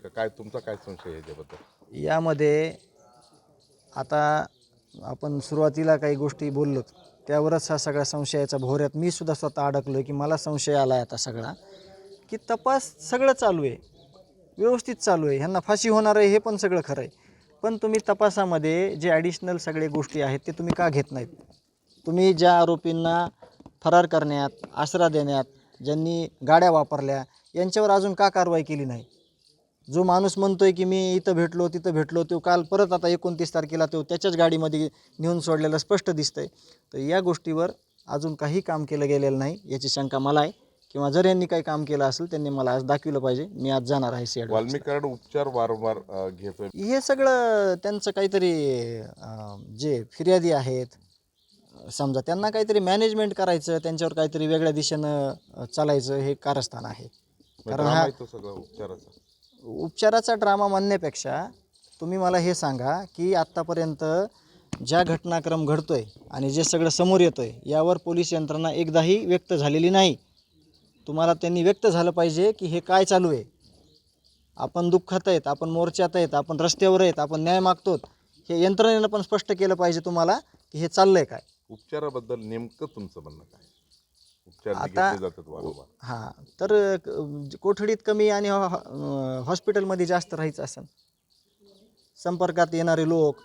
का काय तुमचा काय संशय आहे याच्याबद्दल? यामध्ये आता आपण सुरुवातीला काही गोष्टी बोललो त्यावरच हा सगळा संशयाचा भोवऱ्यात मी सुद्धा स्वतः अडकलो आहे की मला संशय आला आहे आता सगळा की तपास सगळं चालू आहे, व्यवस्थित चालू आहे, ह्यांना फाशी होणार आहे हे पण सगळं खरं आहे. पण तुम्ही तपासामध्ये जे ॲडिशनल सगळे गोष्टी आहेत ते तुम्ही का घेत नाहीत? तुम्ही ज्या आरोपींना फरार करण्यात, आसरा देण्यात, ज्यांनी गाड्या वापरल्या यांच्यावर अजून का कारवाई केली नाही? जो माणूस म्हणतोय की मी इथं भेटलो तिथं भेटलो, तो काल परत आता 29 तारखेला तो त्याच्याच गाडीमध्ये नेऊन सोडलेलं स्पष्ट दिसतंय. तर या गोष्टीवर अजून काही काम केलं गेलेलं नाही याची शंका मला आहे. किंवा जर यांनी काही काम केलं असेल त्यांनी मला आज दाखविलं पाहिजे. मी आज जाणार आहे सीआयडी. वाल्मिक कराड उपचार वारंवार घेतोय, हे सगळं त्यांचं काहीतरी जे फिर्यादी आहेत समजा त्यांना काहीतरी मॅनेजमेंट करायचं, त्यांच्यावर काहीतरी वेगळ्या दिशेनं चालायचं हे कारस्थान आहे. कारण हा सगळं उपचाराचा ड्रामा म्हणण्यापेक्षा तुम्ही मला हे सांगा की आत्तापर्यंत ज्या घटनाक्रम घडतोय आणि जे सगळं समोर येतोय यावर पोलीस यंत्रणा एकदाही व्यक्त झालेली नाही. तुम्हाला त्यांनी व्यक्त झालं पाहिजे की हे काय चालू आहे, आपण दुःखात आहेत, आपण मोर्चात आहेत, आपण रस्त्यावर आहेत, आपण न्याय मागतो, हे यंत्रणेनं पण स्पष्ट केलं पाहिजे तुम्हाला की हे चाललंय काय. उपचाराबद्दल नेमकं तुमचं म्हणणं काय? उपचार जे आता घेतले जातात वारंवार, हां तर कोठडीत कमी आणि हॉस्पिटलमध्ये जास्त राहायचं असेल, संपर्कात येणारे लोक,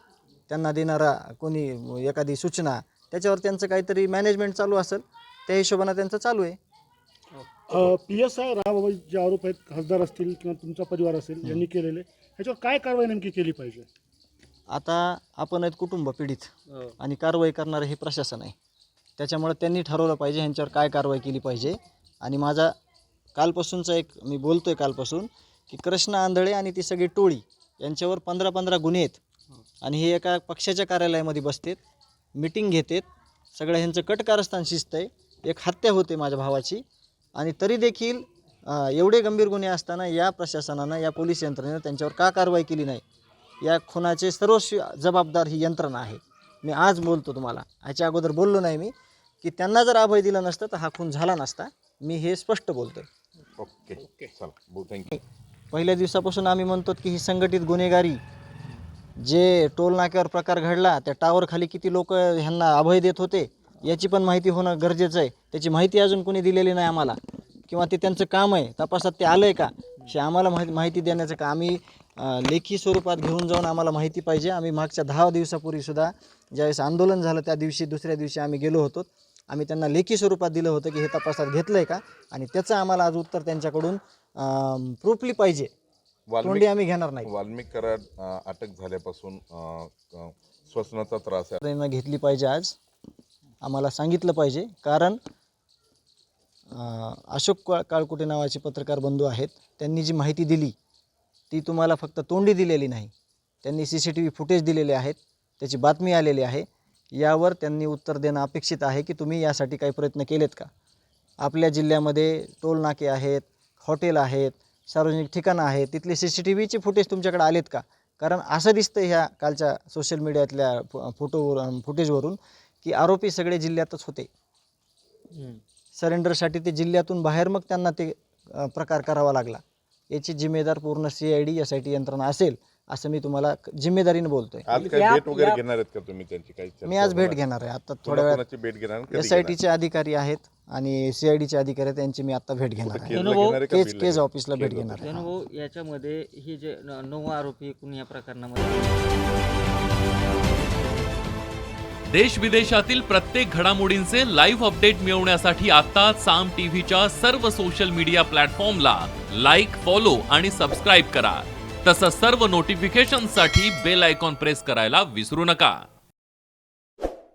त्यांना देणारा कोणी एखादी सूचना त्याच्यावर त्यांचं काहीतरी मॅनेजमेंट चालू असेल, त्या हिशोबानं त्यांचं चालू आहे. PSI राव जे आरोप आहेत खासदार असतील किंवा तुमचा परिवार असेल यांनी केलेले ह्याच्यावर काय कारवाई नेमकी केली पाहिजे? आता आपण आहेत कुटुंब पीडित आणि कारवाई करणारं हे प्रशासन आहे. त्याच्यामुळे त्यांनी ठरवलं पाहिजे ह्यांच्यावर काय कारवाई केली पाहिजे. आणि माझा कालपासूनचा मी बोलतोय कालपासून की कृष्ण आंधळे आणि ती सगळी टोळी यांच्यावर 15-15 गुन्हे आहेत आणि हे एका पक्षाच्या कार्यालयामध्ये बसतात, मिटिंग घेतात, सगळं ह्यांचं कटकारस्थान शिस्त आहे. एक हत्या होते माझ्या भावाची आणि तरी देखील एवढे गंभीर गुन्हे असताना या प्रशासनानं, या पोलीस यंत्रणेनं त्यांच्यावर का कारवाई केली नाही? या खुनाचे सर्वस्वी जबाबदार ही यंत्रणा आहे. मी आज बोलतो तुम्हाला, ह्याच्या अगोदर बोललो नाही मी की त्यांना जर अभय दिला नसतं तर हा खून झाला नसता. मी हे स्पष्ट बोलतोय. ओके चला थँक्यू. पहिल्या दिवसापासून आम्ही म्हणतो की ही संघटित गुन्हेगारी, जे टोल नाक्यावर प्रकार घडला त्या टावरखाली किती लोक ह्यांना अभय देत होते याची पण माहिती होणं गरजेचं आहे. त्याची माहिती अजून कोणी दिलेली नाही आम्हाला, किंवा ते त्यांचं काम आहे तपासात ते आलं आहे का हे आम्हाला माहिती देण्याचं का आम्ही लेखी स्वरूपात घेऊन जाऊन आम्हाला माहिती पाहिजे. आम्ही मागच्या 10 दिवसापूर्वीसुद्धा ज्यावेळेस आंदोलन झालं त्या दिवशी दुसऱ्या दिवशी आम्ही गेलो होतो, आम्ही त्यांना लेखी स्वरूपात दिलं होतं की हे तपासात घेतलं आहे का, आणि त्याचं आम्हाला आज उत्तर त्यांच्याकडून प्रूफली पाहिजे. तोंडी आम्ही घेणार नाही. वाल्मिक कराड अटक झाल्यापासून श्वसनाचा त्रास आहे, त्यांना घेतली पाहिजे, आज आम्हाला सांगितलं पाहिजे. कारण अशोक काळकुटे नावाचे पत्रकार बंधू आहेत, त्यांनी जी माहिती दिली ती तुम्हाला फक्त तोंडी दिलेली नाही, त्यांनी CCTV फुटेज दिलेले आहेत, त्याची बातमी आलेली आहे. यावर त्यांनी उत्तर देणं अपेक्षित आहे की तुम्ही यासाठी काही प्रयत्न केलेत का? आपल्या जिल्ह्यामध्ये टोल नाके आहेत, हॉटेल आहेत, सार्वजनिक ठिकाणं आहेत, तिथले CCTVचे फुटेज तुमच्याकडे आलेत का? कारण असं दिसतं ह्या कालच्या सोशल मीडियातल्या फुटेजवरून की आरोपी सगळे जिल्ह्यातच होते. सरेंडरसाठी ते जिल्ह्यातून बाहेर मग त्यांना ते प्रकार करावा लागला. याची जिम्मेदार पूर्ण CID SIT यंत्रणा असेल असं मी तुम्हाला जिम्मेदारीने बोलतोय. आज काय भेट वगैरे घेणार आहेत का तुम्ही त्यांची? काही मी आज भेट घेणार आहे. आता थोड्या वेळात भेट घेणार? SITचे अधिकारी आहेत आणि CIDचे अधिकारी आहेत, त्यांची मी आता भेट घेणार आहे. केज ऑफिसला भेट घेणार आहे. भाऊ, याच्यामध्ये हे जे 9 आरोपी एकूण या प्रकरणामध्ये, देश विदेशातील प्रत्येक घडामोडींचे लाईव्ह अपडेट मिळवण्यासाठी आता साम टीव्हीच्या सर्व सोशल मीडिया प्लॅटफॉर्मला लाईक, फॉलो आणि सबस्क्राईब करा. तसंच सर्व नोटिफिकेशनसाठी बेल आयकॉन प्रेस करायला विसरू नका.